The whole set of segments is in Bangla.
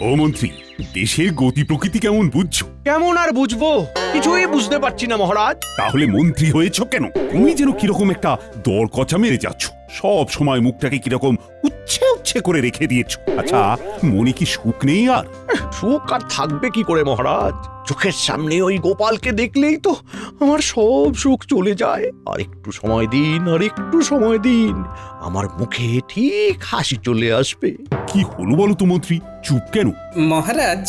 ও মন্ত্রী, দেশের গতি প্রকৃতি কেমন বুঝছো? কেমন আর বুঝবো, কিছুই বুঝতে পারছি না মহারাজ। তাহলে মন্ত্রী হয়েছ কেন? তুমি যেন কিরকম একটা দরকচা মেরে যাচ্ছ, সব সময় মুখটাকে কিরকম উচ্ছে উচ্ছে করে রেখে দিয়েছ। আচ্ছা, মনে কি সুখ নেই আর? সুখ আর থাকবে কি করে মহারাজ? চোখের সামনে ওই গোপালকে দেখলেই তো আমার সব সুখ চলে যায়। আর একটু সময় দিন, আর একটু সময় দিন, আমার মুখে ঠিক হাসি চলে আসবে। কি হলো বলো তো মন্ত্রী, চুপ কেন? মহারাজ,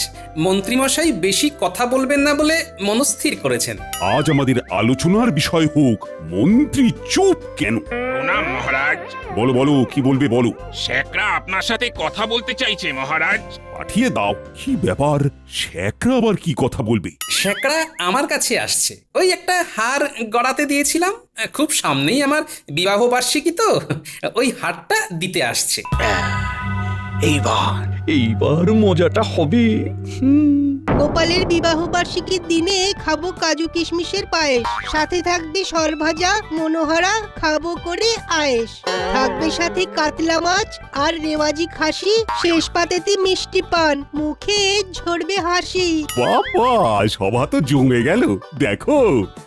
মন্ত্রীমশাই বেশি কথা বলবেন না বলে মনস্থির করেছেন। আজ আমাদের আলোচনার বিষয় হোক মন্ত্রী চুপ কেন। প্রণাম মহারাজ। বলো বলো, কি বলবে বলো। শেখরা আপনার সাথে কথা বলতে চাইছে মহারাজ। পাঠিয়ে দাও। কি ব্যাপার, শেখরা আবার কি কথা বলবে? শেকড়া আমার কাছে আসছে, ওই একটা হার গড়াতে দিয়েছিলাম, খুব সামনেই আমার বিবাহ বার্ষিকী তো, ওই হারটা দিতে আসছে। এইবার মজাটা হবে। গোপালের বিবাহ বার্ষিকীর দিনে খাবো কাজু কিশমিশের পায়েস, সাথে থাকবে সরভাজা মনোহরা, খাবো করে আয়েশ, থাকবে সাথে কাতলা মাছ আর রেওয়াজি খাসি, শেষ পাতেতে মিষ্টি পান, মুখে ঝরবে হাসি। বাবা, সভা তো জমে গেল। দেখো,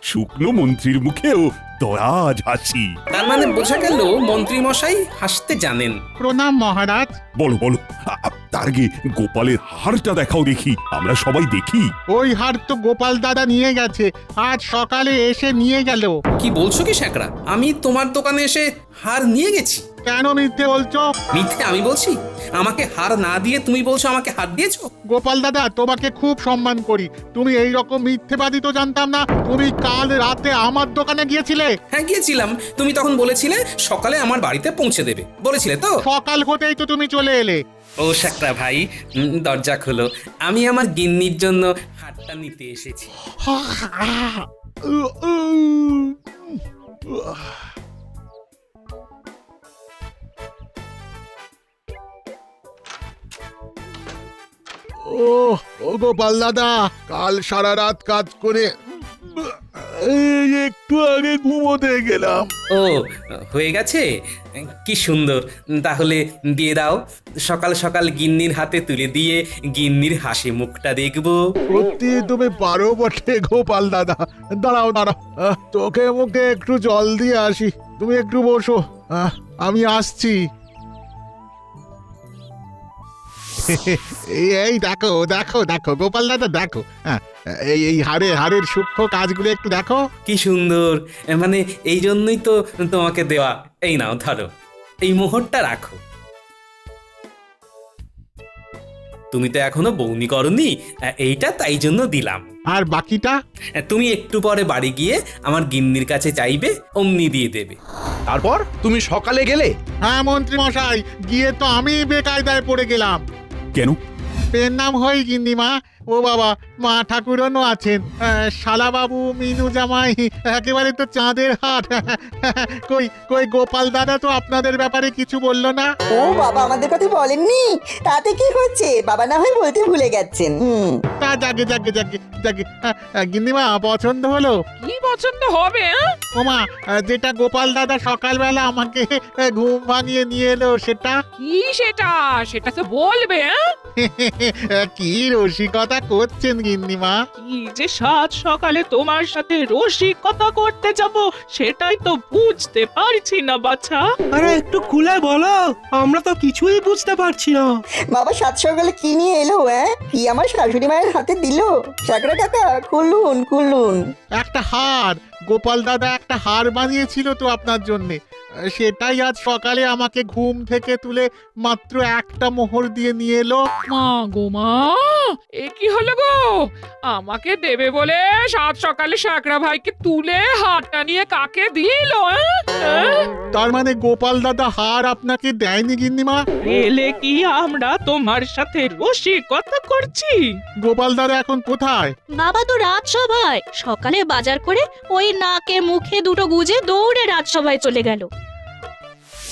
শুকনো মন্ত্রীর মুখেও দরাজ হাসি। তার মানে বোঝা গেল মন্ত্রীমশাই হাসতে জানেন। প্রণাম মহারাজ। বলো বলো, তার আগে গোপালের হারটা দেখাও দেখি, আমরা সবাই দেখি। ওই হার তো গোপাল দাদা নিয়ে গেছে, আজ সকালে এসে নিয়ে গেল। কি বলছো কি শেকড়া? আমি তোমার দোকানে এসে হার নিয়ে গেছি? কেন মিথ্যে বলছো? মিথ্যে আমি বলছি? আমাকে হার না দিয়ে তুমি বলছো আমাকে হার দিয়েছো? গোপাল দাদা, তোমাকে খুব সম্মান করি, তুমি এই রকম মিথ্যেবাদী তো জানতাম না। তুমি কাল রাতে আমার দোকানে গিয়েছিলে। হ্যাঁ গিয়েছিলাম, তুমি তখন বলেছিলে সকালে আমার বাড়িতে পৌঁছে দেবে, বলেছিলে তো? সকাল হতেই তো তুমি চলে এলে। ও শেকড়া ভাই, দরজা খোলো, আমি আমার গিন্নির জন্য হারটা নিতে এসেছি। ও গোপাল দাদা, কাল সারা রাত কাজ করে এই একটু আগে ঘুমোতে গেলাম। ও, হয়ে গেছে? কি সুন্দর, তাহলে দিয়ে দাও, সকাল সকাল গিন্নির হাতে তুলে দিয়ে গিন্নির হাসি মুখটা দেখবো। সত্যি তুমি পারো বটে গোপাল দাদা। দাঁড়াও দাঁড়াও, চোখে মুখে একটু জল দিয়ে আসি। তুমি একটু বসো, আমি আসছি। এই দেখো দেখো দেখো গোপাল দাদা, দেখো, এই হাড়ের সূক্ষ্ম কাজগুলো একটু দেখো। কি সুন্দর, মানে এই জন্যই তো তোমাকে দেওয়া। এই নাও ধরো, এই মোহরটা রাখো। তুমি তো এখনো বউনি করনি, এইটা তাই জন্য দিলাম। আর বাকিটা? তুমি একটু পরে বাড়ি গিয়ে আমার গিন্নির কাছে চাইবে, অমনি দিয়ে দেবে। তারপর তুমি সকালে গেলে? হ্যাঁ মন্ত্রী মশাই, গিয়ে তো আমি বেকায়দায় পড়ে গেলাম। কেন? পেন নাম হয় গিন্নিমা। ও বাবা, মা ঠাকুরনও আছেন, শালাবাবু, মিনু জামাই, একেবারে তো চাঁদের হাট। কই কই গোপাল দাদা তো আপনাদের ব্যাপারে কিছু বললো না। ও বাবা, আমাদের কথা বলেননি? তাতে কি হচ্ছে, বাবা না হয় বলতে ভুলে গেছেন। তা যাকে যাকে যাকে যাকে, গিন্নিমা পছন্দ হলো? কি পছন্দ হবে? ওমা, যেটা গোপাল দাদা সকালবেলা আমাকে ঘুম ভাঙিয়ে নিয়ে এলো সেটা। কি সেটা? সেটা তো বলবে। কি রসিকতা করছেন গিন্নিমা। কি যে সাত সকালে তোমার সাথে রসিকতা করতে যাব, সেটাই তো বুঝতে পারছি না বাছা। আরে একটু খুলে বলো, আমরা তো কিছুই বুঝতে পারছি না। বাবা সাত সকালে কি নিয়ে এলো? কি আমার শাশুড়ি মায়ের হাতে দিল? সাকরা কাকা, খুলুন খুলুন। একটা হার, গোপাল দাদা একটা হার বানিয়েছিল তো আপনার জন্যে, সেটাই আজ সকালে আমাকে ঘুম থেকে তুলে মাত্র একটা মোহর দিয়ে নিয়ে এলো। মা গো মা, এ কি হলো গো? আমাকে দেবে বলে সাত সকালে সাকরা ভাইকে তুলে হাতটা নিয়ে কাকে দিল? তার মানে গোপাল দাদা হার আপনাকে দেয়নি গিন্নিমা? এলে কি আমরা তোমার সাথে রসিকতা করছি? গোপাল দাদা এখন কোথায়? বাবা তো রাজসভায়, সকালে বাজার করে ওই নাকে মুখে দুটো গুজে দৌড়ে রাজসভায় চলে গেল।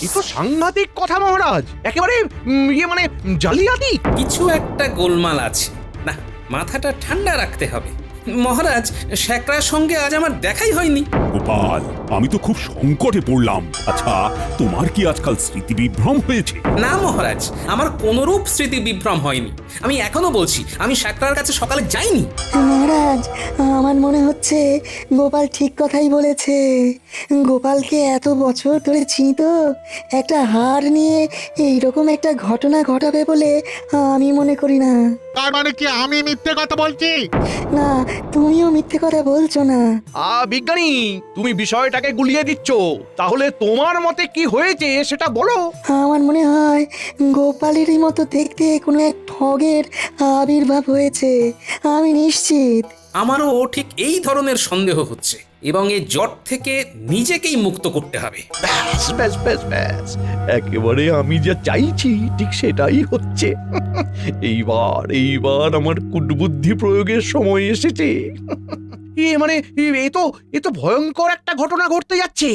এ তো সাংঘাতিক কথা মহারাজ, একেবারে জালিয়াতি। কিছু একটা গোলমাল আছে, না মাথাটা ঠান্ডা রাখতে হবে। মহারাজ শ্যাকরার সঙ্গে আজ আমার দেখাই হয়নি। গোপাল, আমি তো খুব সংকটে পড়লাম। আচ্ছা, তোমার কি আজকাল স্মৃতি বিভ্রম হয়েছে? না মহারাজ, আমার কোনরূপ স্মৃতি বিভ্রম হয়নি। আমি এখনো বলছি আমি শ্যাকরার কাছে সকালে যাইনি। মহারাজ, আমার মনে হচ্ছে গোপাল ঠিক কথাই বলেছে। গোপালকে এত বছর ধরে চিনি তো, একটা হার নিয়ে এইরকম একটা ঘটনা ঘটাবে বলে আমি মনে করি না। তার মানে কি আমি মিথ্যে কথা বলছি? না, তুমিও মিথ্যে কথা বলছো না। বিজ্ঞানী, তুমি বিষয়টাকে গুলিয়ে দিচ্ছ। তাহলে তোমার মতে কি হয়েছে সেটা বলো। আমার মনে হয় গোপালেরই মতো দেখতে কোনো এক ঠগের আবির্ভাব হয়েছে। আমি নিশ্চিত। আমারও ঠিক এই ধরনের সন্দেহ হচ্ছে এবং এই জট থেকে নিজেকেই মুক্ত করতে হবে। ব্যাস ব্যাস ব্যাস ব্যাস, একেবারে আমি যা চাইছি ঠিক সেটাই হচ্ছে। এইবার আমার কুটবুদ্ধি প্রয়োগের সময় এসেছে। মানে এ তো ভয়ঙ্কর একটা ঘটনা ঘটতে যাচ্ছে।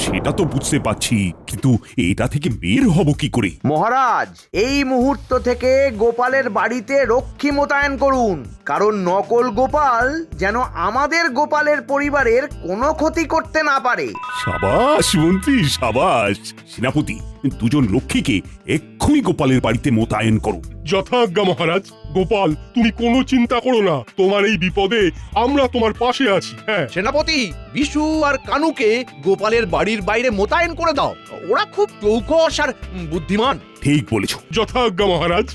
সেটা তো বুঝতে পারছি, কিন্তু এটা থেকে বের হব কি করে? মহারাজ, এই মুহূর্ত থেকে গোপালের বাড়িতে রক্ষী মোতায়েন করুন, কারণ নকল গোপাল যেন আমাদের গোপালের পরিবারের কোনো ক্ষতি করতে না পারে। সাবাস মন্ত্রী, সাবাস। সেনাপতি, দুজন রক্ষীকে এক্ষুনি গোপালের বাড়িতে মোতায়েন করো। যথাজ্ঞা মহারাজ। গোপাল, তুমি কোনো চিন্তা করো না, তোমার এই বিপদে আমরা তোমার পাশে আছি। হ্যাঁ সেনাপতি, বিশু আর কানুকে গোপালের বাড়ির বাইরে মোতায়েন করে দাও। ওরা খুব চৌকস আর বুদ্ধিমান। ঠিক বলেছ। যথাজ্ঞা মহারাজ।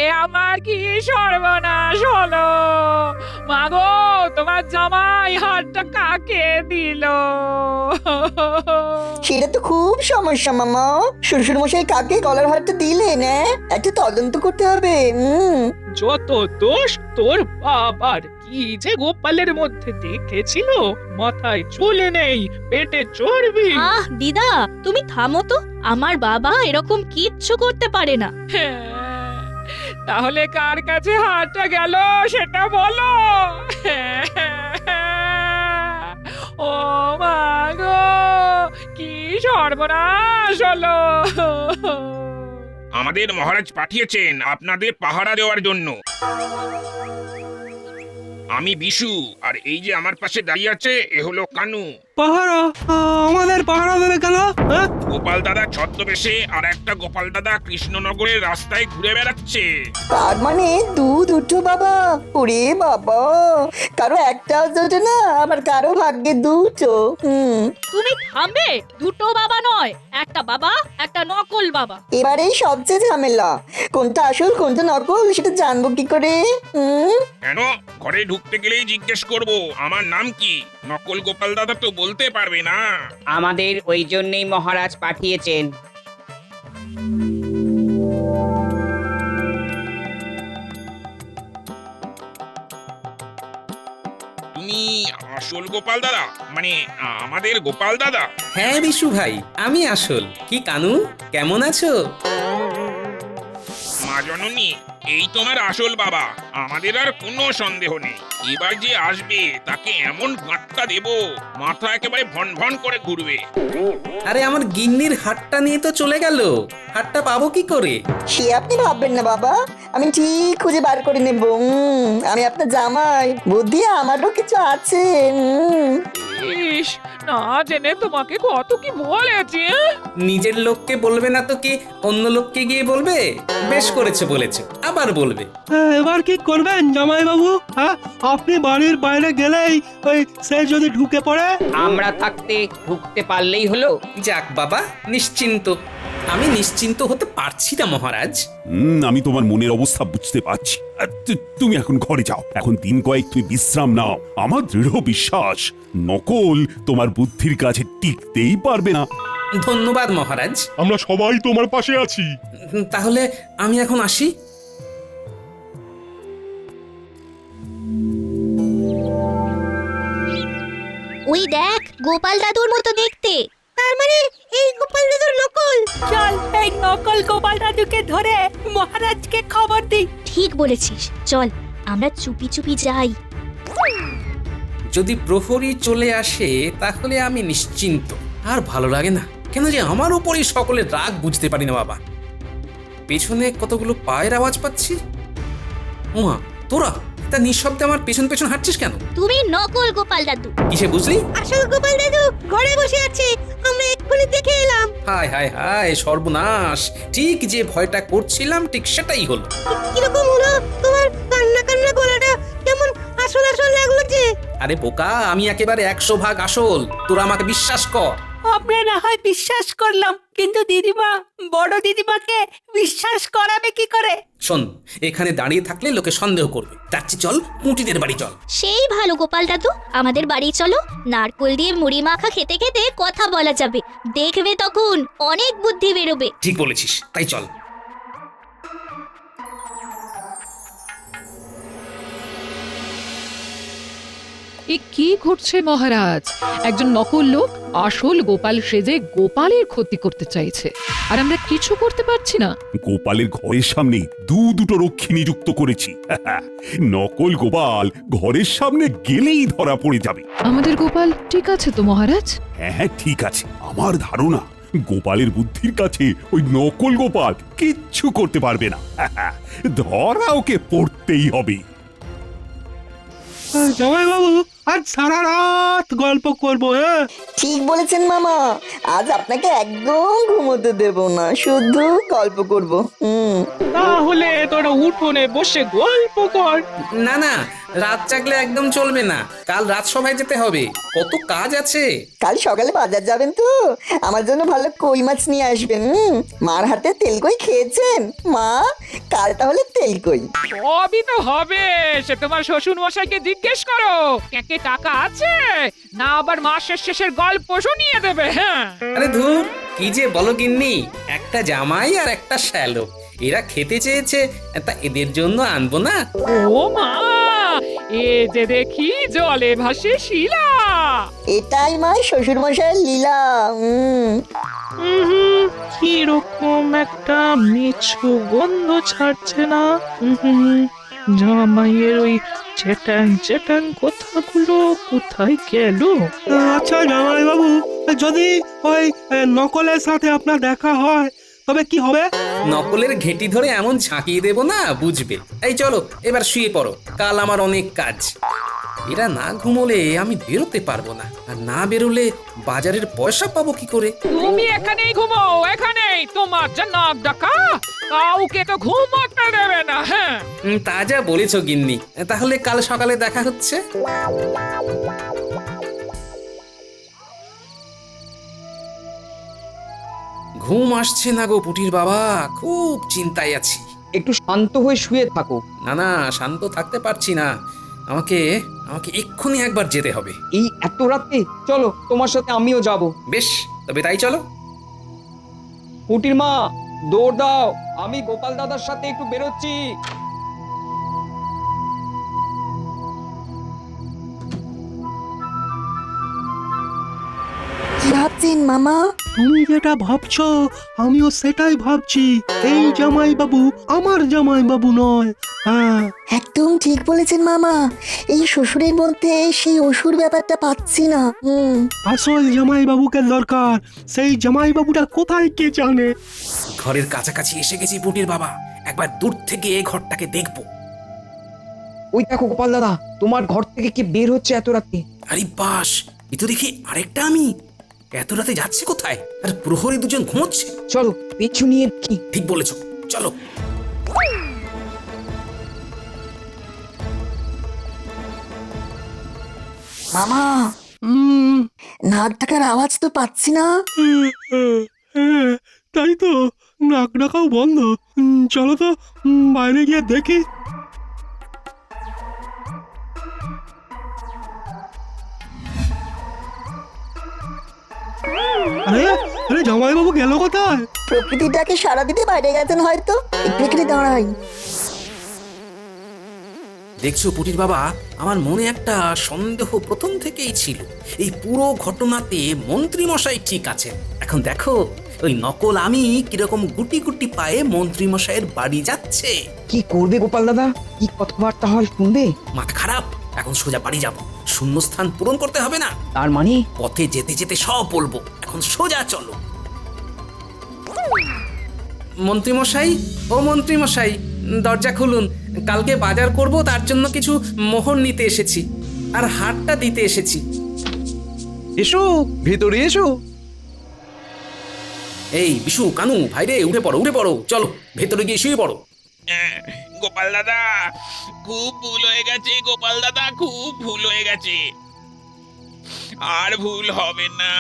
এ আমার কি সর্বনাশ হলো! মাগো, তোমার জামাই হাতটা কাকে দিল? সেটা তো খুব সমস্যা মামা। শ্বশুর মশাই কাকে গলার হারটা দিলেন? একটা তদন্ত করতে হবে। যত দোষ তোর বাবার। কি যে গোপালের মধ্যে দেখেছিল, মাথায় চুলে নেই, পেটে চর্বি। আহ দিদা, তুমি থামো তো। আমার বাবা এরকম কিচ্ছু করতে পারে না। তাহলে কার কাছে হাতটা গেল সেটা বলো। ও মা গো, কি সর্বনাশ হলো! আমাদের মহারাজ পাঠিয়েছেন আপনাদের পাহারা দেওয়ার জন্য। আমি বিশু, আর এই যে আমার পাশে দাঁড়িয়ে আছে এ হলো কানু। পাহারা? আমাদের পাহারা দেবে কেন? গোপাল দাদা ছদ্মবেশে আর একটা গোপাল দাদা কৃষ্ণনগরের রাস্তায় ঘুরে বেড়াচ্ছে। তার মানে দুটো বাবা? ওরে বাবা, কারো একটাও জোটে না, আবার কারো ভাগ্যে দুটো। তুমি থামবে? দুটো বাবা নয়, একটা বাবা, একটা নকল বাবা। এবারেই সবচেয়ে ঝামেলা। কোনটা আসল কোনটা নকল সেটা জানবো কি করে? কেন, ঘরে ঢুকতে গেলেই জিজ্ঞেস করব আমার নাম কি? নকল গোপাল দাদা তো বলতে পারবে না। আমাদের ওই জন্যই মহারাজ পাঠিয়েছেন। তুমি আসল গোপাল দাদা, মানে আমাদের গোপাল দাদা? হ্যাঁ বিশু ভাই, আমি আসল। কি কানু, কেমন আছো? মা জননী, এই তোমার আসল বাবা। আমাদের আর কোনো সন্দেহ নেই, এবার যে আসবে তাকে এমন গাঁটটা দেব, মাথা একেবারে ভন ভন করে ঘুরবে। আরে আমার গিন্নির হাতটা নিয়ে তো চলে গেল, হাতটা পাবো কি করে? সে আপনি ভাববেন না বাবা, আমি ঠিক খুঁজে বার করে নেব। আমি আপনার জামাই, বুদ্ধি আমারও কিছু আছে। ইস, না জেনে তোমাকে কত কি বলেছি। নিজের লোককে বলবে না তো কি অন্য লোককে গিয়ে বলবে? বেশ করেছে বলেছে, আবার বলবে। এবার কি করবেন জামাই বাবু? হ্যাঁ, আপনি বাড়ির বাইরে গেলেই সে যদি ঢুকে পড়ে? আমরা থাকতে ঢুকতে পারলেই হলো। যাক বাবা, নিশ্চিন্ত। আমি নিশ্চিন্ত হতে পারছি না মহারাজ। আমি তোমার মনের অবস্থা বুঝতে পারছি। তুমি এখন ঘরে যাও, এখন দিন কয়েক তুমি বিশ্রাম নাও। আমার দৃঢ় বিশ্বাস নকল তোমার বুদ্ধির কাছে টিকতেই পারবে না। ধন্যবাদ মহারাজ। আমরা সবাই তোমার পাশে আছি। তাহলে আমি এখন আসি। ওই দেখ, গোপাল দাদুর মতো দেখতে। তার মানে এই গোপাল দাদুর নকল। চল, এই নকল গোপাল দাদুকে ধরে মহারাজকে খবর দিই। ঠিক বলেছিস, চল আমরা চুপি চুপি যাই। যদি প্রহরী চলে আসে তাহলে আমি নিশ্চিন্ত। আর ভালো লাগে না, কেন যে আমার উপরই সকলের রাগ বুঝতে পারি না বাবা। পেছনে কতগুলো পায়ের আওয়াজ পাচ্ছি। ওমা, তোরা তা নিঃশব্দে আমার পেছন পেছন হাঁটছিস কেন? তুমি নকল গোপাল দাদু। কিসে বুঝলি? আসল গোপাল দাদু ঘরে বসে আছে, আমরা এক্ষুনি দেখে এলাম। হায় হায় হায়, সর্বনাশ! ঠিক যে ভয়টা করছিলাম ঠিক সেটাই হলো। কিরকম হলো তোমার? কান্না কান্না গলাটা কেমন আসল আসল লাগলো যে। আরে বোকা, আমি একেবারে 100% আসল, তোরা আমাকে বিশ্বাস কর। আমরা না হয় বিশ্বাস করলাম, কিন্তু দিদিমা, বড় দিদিমাকে বিশ্বাস করাবে কি করে? শোন, এখানে দাঁড়িয়ে থাকলে লোকে সন্দেহ করবে, তার চেয়ে চল পুঁটিদের বাড়ি চল। সেই ভালো গোপাল দাদু, আমাদের বাড়ি চলো। নারকোল দিয়ে মুড়ি মাখা খেতে খেতে কথা বলা যাবে, দেখবে তখন অনেক বুদ্ধি বেরোবে। ঠিক বলেছিস, তাই চল। এ কি ঘটছে মহারাজ? একজন নকল লোক আসল গোপাল সেজে গোপালের ক্ষতি করতে চাইছে, আর আমরা কিছু করতে পারছি না। গোপালের ঘরের সামনে দুটো রক্ষী নিযুক্ত করেছি। নকল গোপাল ঘরের সামনে গেলেই ধরা পড়ে যাবে। আমাদের গোপাল ঠিক আছে তো মহারাজ? হ্যাঁ, ঠিক আছে। আমার ধারণা গোপালের বুদ্ধির কাছে ওই নকল গোপাল কিচ্ছু করতে পারবে না। ধরা ওকে পড়তেই হবে। জামাই বাবু, আজ সারা রাত গল্প করবো। হ্যাঁ, ঠিক বলেছেন মামা, আজ আপনাকে একদম ঘুমোতে দেব না, শুধু গল্প করব। তাহলে তোরা উঠোনে বসে গল্প কর। না না, রাত জাগলে একদম চলবে না, কাল রাজসভায় যেতে হবে, কত কাজ আছে। কাল সকালে বাজার যাবেন তো, আমার জন্য ভালো কই মাছ নিয়ে আসবেন। মার হাতে তেল কই খেয়েছেন মা? কাল তাহলে তেল কই। সবই তো হবে, সে তোমার শ্বশুর মশাইকে জিজ্ঞেস করো। কে টাকা আছে না, আবার মাসের শেষের গল্প শুনিয়ে দেবে। হ্যাঁ, আরে ধুর, কি যে বলো গিন্নি, একটা জামাই আর একটা শ্যালো, এরা খেতে চেয়েছে, তা এদের জন্য আনবো না? ও মা, এ যে দেখি জলে ভাসে শিলা। এটাই মা শ্বশুর মশাইয়ের লীলা। কিরকম একটা মিছু গন্ধ ছাড়ছে না? জামাইয়ের ওই চেটাং চেটাং কথাগুলো কোথায় গেল? আচ্ছা জামাই বাবু, যদি ওই নকলের সাথে আপনার দেখা হয় তবে কি হবে? নকলের ঘেঁটি ধরে এমন ঝাঁকিয়ে দেবো না, বুঝবে। এই চলো এবার শুয়ে পড়ো, কাল আমার অনেক কাজ। এরা না ঘুমোলে আমি বেরোতে পারবো না, আর না বেরোলে বাজারের পয়সা পাবো কি করে? তুমি এখানেই ঘুমাও, এখানেই। তোমার যা নাক ডাকা, কাউকে তো ঘুমাতে দেবে না। হ্যাঁ, তা যা বলেছো গিন্নি, তাহলে কাল সকালে দেখা হচ্ছে। ঘুম আসছে না গো পুটির বাবা, খুব চিন্তায় আছি। একটু শান্ত হয়ে শুয়ে থাকো। না না, শান্ত থাকতে পারছি না, আমাকে আমাকে এক্ষুনি একবার যেতে হবে। এই এত রাতে? চলো, তোমার সাথে আমিও যাব। বেশ, তবে তাই চলো। পুটির মা, দৌড় দাও, আমি গোপাল দাদার সাথে একটু বেরোচ্ছি। কি ভাবছেন মামা? তুমি যেটা ভাবছো আমিও সেটাই ভাবছি। এই জামাই বাবু আমার জামাই বাবু নয়। হ্যাঁ, একদম ঠিক বলেছেন মামা, এই শ্বশুরের মধ্যে সেই অসুর ব্যাপারটা পাচ্ছি না। আসল জামাই বাবুকে দরকার। সেই জামাই বাবুটা কোথায় কে জানে। ঘরের কাছাকাছি এসে গেছি পুটির বাবা, একবার দূর থেকে এই ঘরটাকে দেখবো। ওই দেখো গোপাল দাদা, তোমার ঘর থেকে কি বের হচ্ছে এত রাতে? আরে বাস, এ তো দেখি আরেকটা আমি। এত রাতে যাচ্ছে কোথায়? আর প্রহরী দুজন ঘুমোচ্ছে। চলো পিছু নিয়ে দেখি। ঠিক বলেছো, চলো। মামা, নাক ডাকার আওয়াজ তো পাচ্ছি না। তাই তো, নাক ডাকাও বন্ধ। চলো তো বাইরে গিয়ে দেখি। আরে আরে জামাই বাবু গেল কোথায়? প্রকৃতিটাকে সারা দিতে বাইরে গেছেন হয়তো, একটু একটু দাঁড়াই। দেখছো পুটির বাবা, আমার মনে একটা সন্দেহ প্রথম থেকেই ছিল। এই পুরো ঘটনাতে মন্ত্রী মশাই ঠিক আছেন। এখন দেখো ওই নকল আমি কিরকম গুটি গুটি পায়ে মন্ত্রী মশাইয়ের বাড়ি যাচ্ছে। কি করবে গোপাল দাদা? কি কথাবার্তা হয় শুনবে? মাথা খারাপ, এখন সোজা বাড়ি যাব, শূন্যস্থান পূরণ করতে হবে না। তার মানে পথে যেতে যেতে সব বলবো, এখন সোজা চলো। মন্ত্রীমশাই, ও মন্ত্রীমশাই, দরজা খুলুন। কালকে বাজার করব, তার জন্য কিছু মোহর নিতে এসেছি, আর হাটটা দিতে এসেছি। এসো, ভেতরে এসো। এই বিশু, কানু, ভাইরে, উঠে পড়ো, উঠে পড়ো, চলো ভেতরে গিয়ে শুয়ে পড়ো। গোপাল দাদা, খুব ভুল হয়ে গেছে গোপাল দাদা, খুব ভুল হয়ে গেছে, আর ভুল হবে না।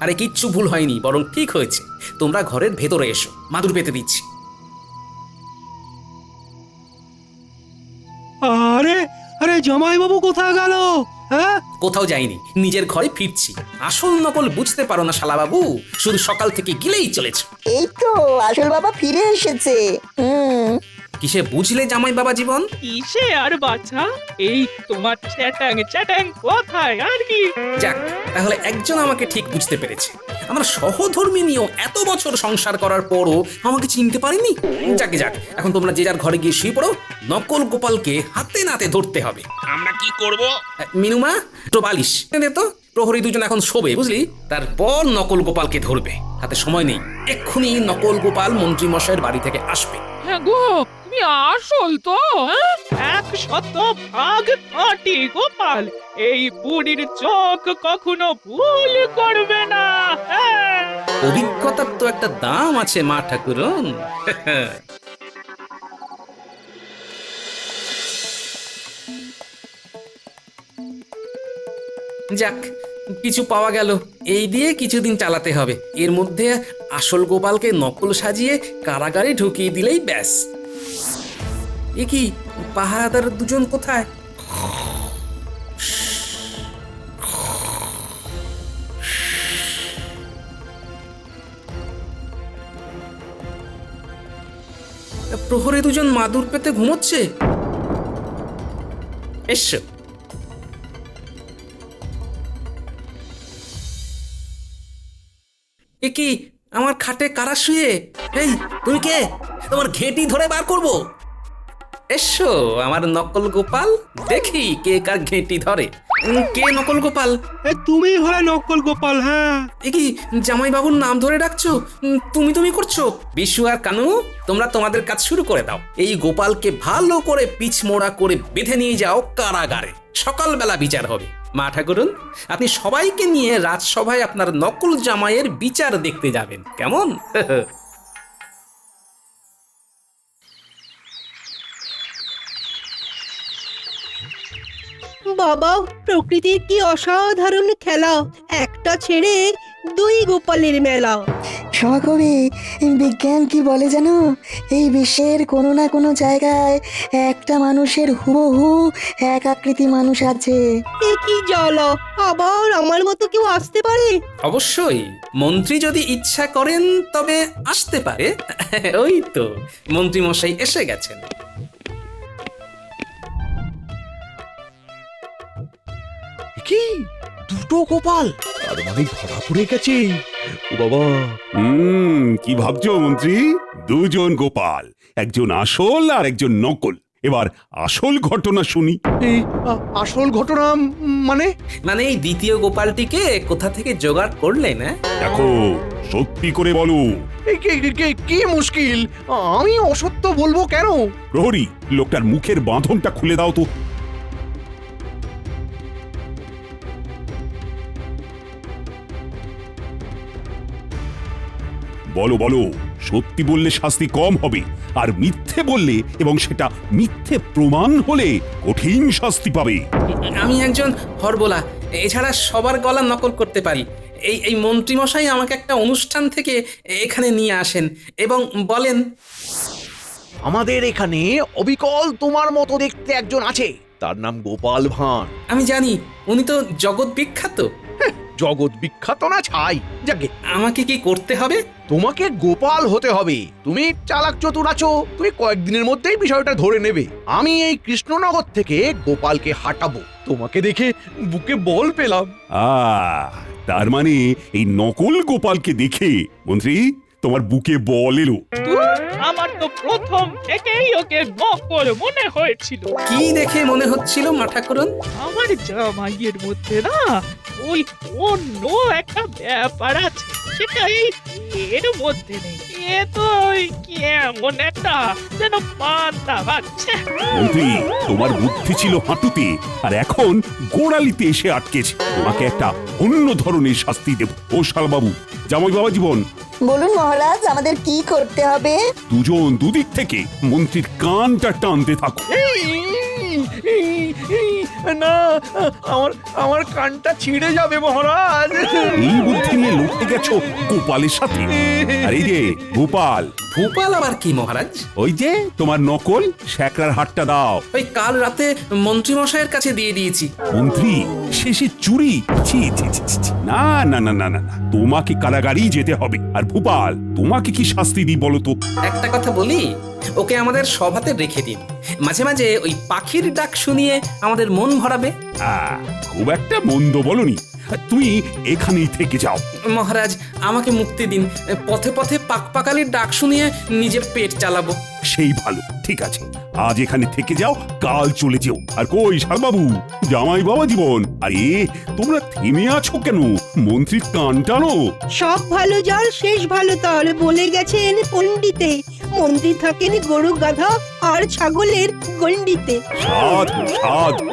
আরে কিচ্ছু ভুল হয়নি, বরং ঠিক হয়েছে। তোমরা ঘরের ভেতরে এসো, মাদুর পেতে দিচ্ছি। আরে আরে জামাইবাবু কোথায় গেল? হ্যাঁ, কোথাও যাইনি, নিজের ঘরে ফিরছি। আসল নকল বুঝতে পারো না শালাবাবু, শুধু সকাল থেকে গিলেই চলেছে। এই তো আসল বাবা ফিরে এসেছে। কিসে বুঝলে জামাই বাবা জীবন? কিসে আর বাছা, এই তোমার চ্যাটাং চ্যাটাং কোথায় আর কি। যাক, তাহলে একজন আমাকে ঠিক বুঝতে পেরেছে। আমরা সহধর্মিনীও এত বছর সংসার করার পরও আমাকে চিনতে পারিনি। যাকে যাক, এখন তোমরা যে যার ঘরে গিয়ে শুয়ে পড়ো। নকল গোপালকে হাতে নাতে ধরতে হবে। আমরা কি করব? মিনুমা, তো বালিশ দে তো। প্রহরী দুজন এখন শোবে, বুঝলি? তারপর নকল গোপালকে ধরবে। হাতে সময় নেই, এক্ষুনি নকল গোপাল মন্ত্রী মশাইয়ের বাড়ি থেকে আসবে। হ্যাঁ গো, তুমি আসল তো? 100% খাঁটি গোপাল, এই বুড়ির চোখ কখনো ভুল করবে না। অভিজ্ঞতার তো একটা দাম আছে মা ঠাকুরন। যাক, কিছু পাওয়া গেল। এই দিয়ে কিছুদিন চালাতে হবে। এর মধ্যে আসল গোপালকে নকল সাজিয়ে কারাগারে ঢুকিয়ে দিলেই ব্যাস। এ কি, পাহারাদার দুজন কোথায়? প্রহরী দুজন মাদুর পেতে ঘুমোচ্ছে। এসো। এ কি, আমার খাটে কারা শুয়ে? এই, তুমি কে? তোমার ঘেঁটি ধরে বার করবো। এসো আমার নকল গোপাল, দেখি কে কার ঘেঁটি ধরে। কে নকল গোপাল? তুমি হলে নকল গোপাল। হ্যাঁ, এ কি, জামাই বাবুর নাম ধরে ডাকছো? তুমি তুমি করছো? বিশু আর কানু, তোমরা তোমাদের কাজ শুরু করে দাও। এই গোপালকে ভালো করে পিচ মোড়া করে বেঁধে নিয়ে যাও কারাগারে। সকালবেলা বিচার হবে। মা ঠাকুরন, আপনি সবাইকে নিয়ে রাজসভায় আপনার নকল জামাইয়ের বিচার দেখতে যাবেন, কেমন? বাবা, প্রকৃতির কি অসাধারণ খেলা, একটা ছেড়ে দুই গোপালের মেলা। সহকবি, বিজ্ঞান কি বলে জানো? এই বিশ্বের কোনো না কোনো জায়গায় একটা মানুষের হুবহু এক আকৃতি মানুষ আছে। এ কি জ্বালা, আবার আমার মতো কেউ আসতে পারে? অবশ্যই, মন্ত্রী যদি ইচ্ছা করেন তবে আসতে পারে। ওই তো মন্ত্রী মশাই এসে গেছেন। কি, দুটো গোপাল? তার মানে ধরা পড়ে গেছে। ও বাবা, কি ভাবছো মন্ত্রী? দুজন গোপাল, একজন আসল আর একজন নকল। এবার আসল ঘটনা শুনি। এই আসল ঘটনা মানে? মানে এই দ্বিতীয় গোপালটিকে কোথা থেকে জোগাড় করলেন? দেখো, সত্যি করে বলো। কি মুশকিল, আমি অসত্য বলবো কেন? প্রহরী, লোকটার মুখের বাঁধনটা খুলে দাও তো। বলো বলো, সত্যি বললে শাস্তি কম হবে, আর মিথ্যে বললে এবং সেটা মিথ্যে প্রমাণ হলে কঠিন শাস্তি পাবে। আমি একজন হরবোলা, এছাড়া সবার গলা নকল করতে পারি। এই মন্ত্রী মশাই আমাকে একটা অনুষ্ঠান থেকে এখানে নিয়ে আসেন এবং বলেন, আমাদের এখানে অবিকল তোমার মতো দেখতে একজন আছে, তার নাম গোপাল ভাঁড়। আমি জানি, উনি তো জগৎ বিখ্যাত। জগৎ বিখ্যাত না ছাই। যাকে, আমাকে কি করতে হবে? তোমাকে গোপাল হতে হবে। তুমি চালাক চতুর আছো, তুমি কয়েকদিনের মধ্যেই বিষয়টা ধরে নেবে। আমি এই কৃষ্ণনগর থেকে গোপালকে হাঁটাবো। তোমাকে দেখে বুকে বল পেলাম। তার মানে এই নকল গোপালকে দেখে মন্ত্রী তোমার বুকে বল এলো? আমার তো প্রথম থেকেই ওকে নকল মনে হয়েছিল। কি দেখে মনে হচ্ছিল মা ঠাকুরন? আমার জামাইয়ের মধ্যে না ওই অন্য একটা ব্যাপার আছে, সেটা এই এর মধ্যে নেই। এ তো ওই কেমন একটা যেন পান্তা ভাবছে। মন্ত্রী, তোমার বুদ্ধি ছিল হাঁটুতে আর এখন গোড়ালিতে এসে আটকেছে। তোমাকে একটা অন্য ধরনের শাস্তি দেব। ও শালবাবু, জামাই বাবা জীবন, বলুন মহারাজ আমাদের কি করতে হবে? দুজন দুদিক থেকে মন্ত্রীর কানটা টানতে থাকো। না, আমার আমার কানটা ছিঁড়ে যাবে মহারাজ। এই বুদ্ধি নিয়ে লড়তে গেছো গোপালের সাথে? আর এই যে গোপাল, ভোপাল আবার কি মহারাজ? ওই যে তোমার নকল শ্যাকরার হাটটা দাও। ওই কাল রাতে মন্ত্রী মশাইয়ের কাছে দিয়ে দিয়েছি। মন্ত্রী, শেষে চুরি? ছি ছি ছি ছি, ছি। না না না না না না, তোমাকে কারাগারেই যেতে হবে। আর ভোপাল, তোমাকে কি শাস্তি দিই বলো তো? একটা কথা বলি, ওকে আমাদের সভাতে রেখে দিন। মাঝে মাঝে ওই পাখির ডাক শুনিয়ে আমাদের মন ভরাবে। খুব একটা মন্দ বলনি। তুমি এখানেই থেকে যাও। মহারাজ, আমাকে মুক্তি দিন। পথে পথে পাকপাকালির ডাক শুনিয়ে নিজের পেট চালাবো। সেই ভালো, ঠিক আছে, আজ এখানে থেকে যাও, কাল চলে যেও। আর কই শালবাবু, জামাই বাবা জীবন, আরে তোমরা থেমে আছো কেন? মন্ত্রীর কান টানো। সব ভালো যার শেষ ভালো তার বলে গেছেন পণ্ডিতে। মন্ত্রী থাকেন গরু গাধা আর ছাগলের গন্ডিতে। সাধু সাধু।